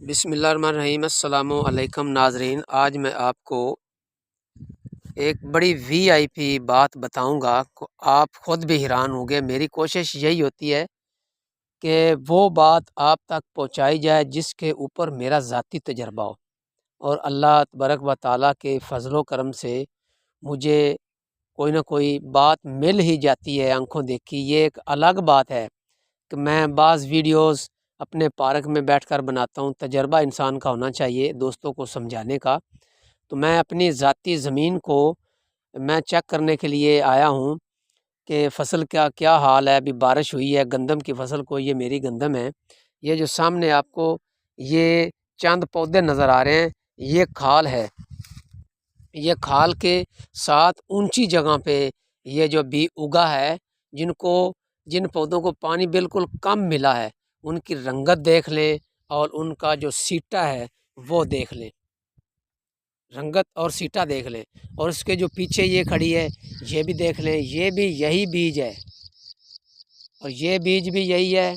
بسم اللہ الرحمن الرحیم۔ السلام علیکم ناظرین، آج میں آپ کو ایک بڑی وی آئی پی بات بتاؤں گا، آپ خود بھی حیران ہوں گے۔ میری کوشش یہی ہوتی ہے کہ وہ بات آپ تک پہنچائی جائے جس کے اوپر میرا ذاتی تجربہ ہو، اور اللہ تبارک و تعالیٰ کے فضل و کرم سے مجھے کوئی نہ کوئی بات مل ہی جاتی ہے آنکھوں دیکھی۔ یہ ایک الگ بات ہے کہ میں بعض ویڈیوز اپنے پارک میں بیٹھ کر بناتا ہوں، تجربہ انسان کا ہونا چاہیے دوستوں کو سمجھانے کا۔ تو میں اپنی ذاتی زمین کو میں چیک کرنے کے لیے آیا ہوں کہ فصل کا کیا حال ہے۔ ابھی بارش ہوئی ہے، گندم کی فصل کو، یہ میری گندم ہے۔ یہ جو سامنے آپ کو یہ چند پودے نظر آ رہے ہیں، یہ کھال ہے۔ یہ کھال کے ساتھ اونچی جگہ پہ یہ جو بھی اگا ہے، جن پودوں کو پانی بالکل کم ملا ہے، ان کی رنگت دیکھ لیں اور ان کا جو سیٹا ہے وہ دیکھ لیں، رنگت اور سیٹا دیکھ لیں۔ اور اس کے جو پیچھے یہ کھڑی ہے، یہ بھی دیکھ لیں، یہ بھی یہی بیج ہے، اور یہ بیج بھی یہی ہے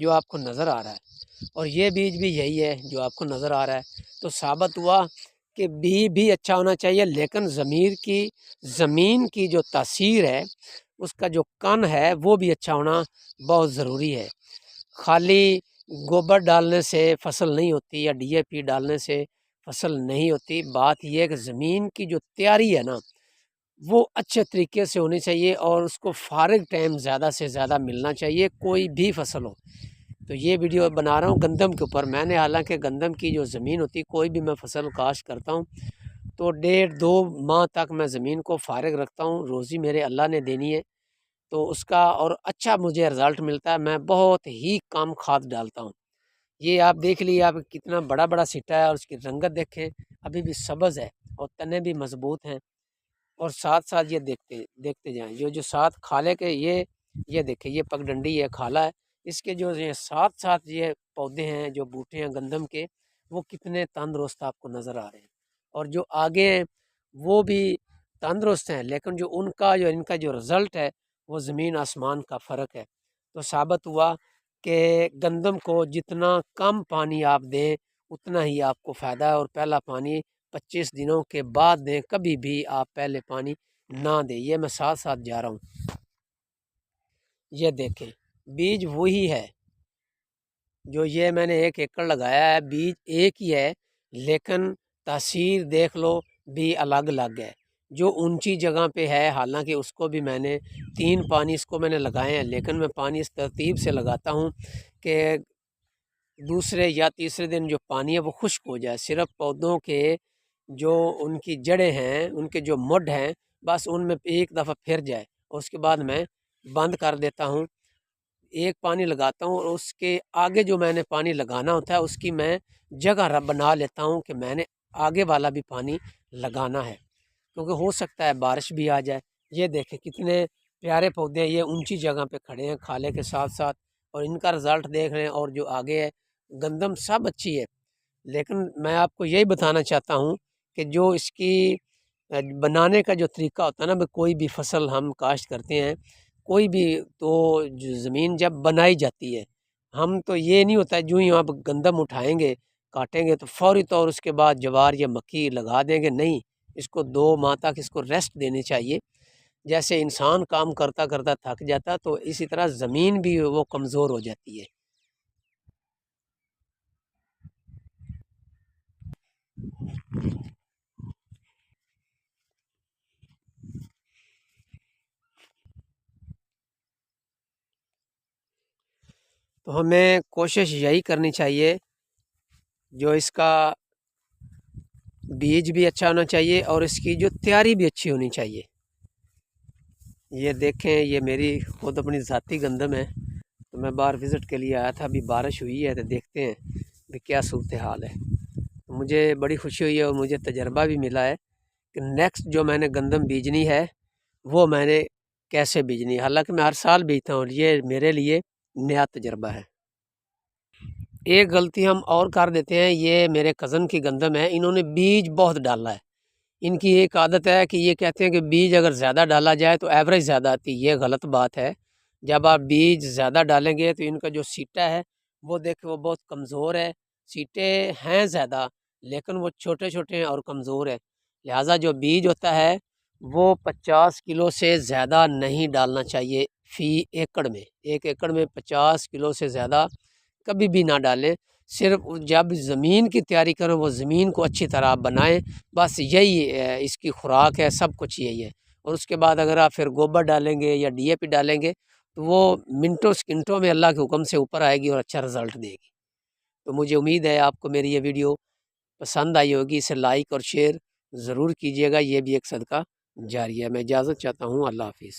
جو آپ کو نظر آ رہا ہے، اور یہ بیج بھی یہی ہے جو آپ کو نظر آ رہا ہے۔ تو ثابت ہوا کہ بھی اچھا ہونا چاہیے، لیکن زمین کی جو تاثیر ہے، اس کا جو کن ہے، وہ بھی اچھا ہونا بہت ضروری ہے۔ خالی گوبر ڈالنے سے فصل نہیں ہوتی، یا ڈی اے پی ڈالنے سے فصل نہیں ہوتی۔ بات یہ ہے کہ زمین کی جو تیاری ہے نا، وہ اچھے طریقے سے ہونی چاہیے، اور اس کو فارغ ٹائم زیادہ سے زیادہ ملنا چاہیے، کوئی بھی فصل ہو۔ تو یہ ویڈیو بنا رہا ہوں گندم کے اوپر۔ میں نے حالانکہ گندم کی جو زمین ہوتی، کوئی بھی میں فصل کاشت کرتا ہوں تو 1.5-2 ماہ تک میں زمین کو فارغ رکھتا ہوں، روزی میرے اللہ نے دینی ہے، تو اس کا اور اچھا مجھے رزلٹ ملتا ہے۔ میں بہت ہی کم کھاد ڈالتا ہوں۔ یہ آپ دیکھ لیے، آپ کتنا بڑا بڑا سیٹا ہے، اور اس کی رنگت دیکھیں، ابھی بھی سبز ہے، اور تنے بھی مضبوط ہیں۔ اور ساتھ ساتھ یہ دیکھتے جائیں، جو ساتھ کھالے کے یہ دیکھیں، یہ پگ ڈنڈی ہے، کھالا ہے، اس کے جو یہ ساتھ یہ پودے ہیں، جو بوٹے ہیں گندم کے، وہ کتنے تندرست آپ کو نظر آ رہے ہیں۔ اور جو آگے ہیں وہ بھی تندرست ہیں، لیکن جو ان کا جو رزلٹ ہے، وہ زمین آسمان کا فرق ہے۔ تو ثابت ہوا کہ گندم کو جتنا کم پانی آپ دیں، اتنا ہی آپ کو فائدہ ہے، اور پہلا پانی 25 دنوں کے بعد دیں، کبھی بھی آپ پہلے پانی نہ دیں۔ یہ میں ساتھ ساتھ جا رہا ہوں، یہ دیکھیں بیج وہی ہے جو یہ میں نے 1 ایکڑ لگایا ہے، بیج ایک ہی ہے، لیکن تاثیر دیکھ لو بھی الگ الگ ہے۔ جو اونچی جگہ پہ ہے، حالانکہ اس کو بھی میں نے 3 پانی اس کو میں نے لگائے ہیں، لیکن میں پانی اس ترتیب سے لگاتا ہوں کہ دوسرے یا تیسرے دن جو پانی ہے وہ خشک ہو جائے، صرف پودوں کے جو ان کی جڑیں ہیں، ان کے جو مڈ ہیں، بس ان میں ایک دفعہ پھر جائے، اور اس کے بعد میں بند کر دیتا ہوں۔ ایک پانی لگاتا ہوں، اور اس کے آگے جو میں نے پانی لگانا ہوتا ہے، اس کی میں جگہ بنا لیتا ہوں کہ میں نے آگے والا بھی پانی لگانا ہے، کیونکہ ہو سکتا ہے بارش بھی آ جائے۔ یہ دیکھیں کتنے پیارے پودے ہیں، یہ اونچی جگہ پہ کھڑے ہیں کھالے کے ساتھ ساتھ، اور ان کا رزلٹ دیکھ رہے ہیں۔ اور جو آگے ہے گندم سب اچھی ہے، لیکن میں آپ کو یہی بتانا چاہتا ہوں کہ جو اس کی بنانے کا جو طریقہ ہوتا ہے نا، کوئی بھی فصل ہم کاشت کرتے ہیں، کوئی بھی، تو جو زمین جب بنائی جاتی ہے، ہم تو یہ نہیں ہوتا ہے جو ہی آپ گندم اٹھائیں گے کاٹیں گے تو فوری طور اس کے بعد جوار یا مکی لگا دیں گے، نہیں، اس کو 2 ماہ تک اس کو ریسٹ دینی چاہیے۔ جیسے انسان کام کرتا کرتا تھک جاتا، تو اسی طرح زمین بھی وہ کمزور ہو جاتی ہے۔ تو ہمیں کوشش یہی کرنی چاہیے، جو اس کا بیج بھی اچھا ہونا چاہیے، اور اس کی جو تیاری بھی اچھی ہونی چاہیے۔ یہ دیکھیں، یہ میری خود اپنی ذاتی گندم ہے، تو میں باہر وزٹ کے لیے آیا تھا، ابھی بارش ہوئی ہے، تو دیکھتے ہیں کہ کیا صورتحال ہے۔ مجھے بڑی خوشی ہوئی ہے، اور مجھے تجربہ بھی ملا ہے کہ نیکسٹ جو میں نے گندم بیجنی ہے، وہ میں نے کیسے بیجنی ہے۔ حالانکہ میں ہر سال بیجتا ہوں، اور یہ میرے لیے نیا تجربہ ہے۔ ایک غلطی ہم اور کر دیتے ہیں، یہ میرے کزن کی گندم ہے، انہوں نے بیج بہت ڈالا ہے۔ ان کی ایک عادت ہے کہ یہ کہتے ہیں کہ بیج اگر زیادہ ڈالا جائے تو ایوریج زیادہ آتی ہے۔ یہ غلط بات ہے۔ جب آپ بیج زیادہ ڈالیں گے تو ان کا جو سیٹا ہے وہ دیکھیں، وہ بہت کمزور ہے، سیٹیں ہیں زیادہ لیکن وہ چھوٹے چھوٹے ہیں اور کمزور ہیں، لہٰذا جو بیج ہوتا ہے وہ 50 کلو سے زیادہ نہیں ڈالنا چاہیے فی ایکڑ میں، 1 ایکڑ میں 50 کلو سے زیادہ کبھی بھی نہ ڈالیں۔ صرف جب زمین کی تیاری کریں وہ زمین کو اچھی طرح بنائیں، بس یہی اس کی خوراک ہے، سب کچھ یہی ہے۔ اور اس کے بعد اگر آپ پھر گوبر ڈالیں گے یا ڈی اے پی ڈالیں گے تو وہ منٹوں سکنٹوں میں اللہ کے حکم سے اوپر آئے گی اور اچھا رزلٹ دے گی۔ تو مجھے امید ہے آپ کو میری یہ ویڈیو پسند آئی ہوگی، اسے لائک اور شیئر ضرور کیجیے گا، یہ بھی ایک صدقہ جاریہ ہے۔ میں اجازت چاہتا ہوں، اللہ حافظ۔